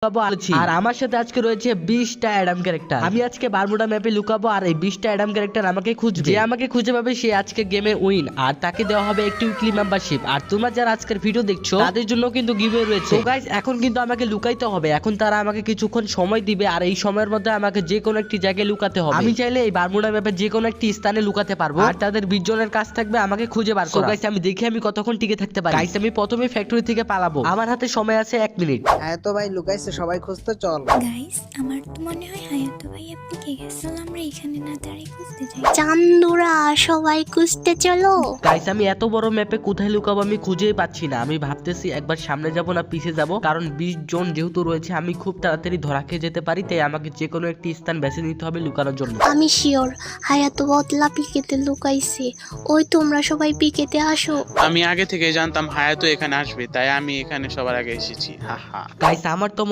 আর আমার সাথে আজকে রয়েছে 20টা অ্যাডাম ক্যারেক্টার। আমি আজকে বারমুডা ম্যাপে লুকাবো আর এই 20টা অ্যাডাম ক্যারেক্টার আমাকে খুঁজবে। যে আমাকে খুঁজে পাবে সে আজকে গেমে উইন, আর তাকে দেওয়া হবে একটি উইকলি মেম্বারশিপ। আর তোমরা যারা আজকের ভিডিও দেখছো তাদের জন্য কিন্তু গিভওয়ে রয়েছে। তো গাইস এখন কিন্তু আমাকে লুকাইতে হবে। এখন তারা আমাকে কিছুক্ষণ সময় দিবে আর এই সময়ের মধ্যে আমাকে যে কোনো একটি জায়গায় লুকাতে হবে। আমি চাইলে এই বারমুডা ম্যাপে যে কোনো একটি স্থানে লুকাতে পারবো আর তাদের 20 জনের কাজ থাকবে আমাকে খুঁজে বার করা। গাইস আমি দেখি আমি কতক্ষণ টিকে থাকতে পারি। গাইস আমি প্রথমে ফ্যাক্টরি থেকে পালাবো। আমার হাতে সময় আছে 1 মিনিট। হ্যাঁ তো ভাই লুকাইছে, সবাই খুঁজতে চল। গাইস আমার তো মনে হয় হায়াতো ভাই আপনি কে গেছিল, আমরা এখানে না দাঁড়িয়ে খুঁজতে যাই। চান্দুরা সবাই খুঁজতে চলো। গাইস আমি এত বড় ম্যাপে কোথায় লুকাবো আমি খুঁজেই পাচ্ছি না। আমি ভাবতেছি একবার সামনে যাব না পিছে যাব, কারণ 20 জন যেহেতু রয়েছে আমি খুব তাড়াতাড়ি ধরা খেয়ে যেতে পারি। তাই আমাকে যে কোনো একটি স্থান বেছে নিতে হবে লুকানোর জন্য। আমি শিওর হায়াতো বদলা পিকেতে লুকাইছে। ওই তোমরা সবাই পিকেতে আসো। আমি আগে থেকে জানতাম হায়াতো এখানে আসবে, তাই আমি এখানে সবার আগে এসেছি। হা হা। গাইস আমার তো মনে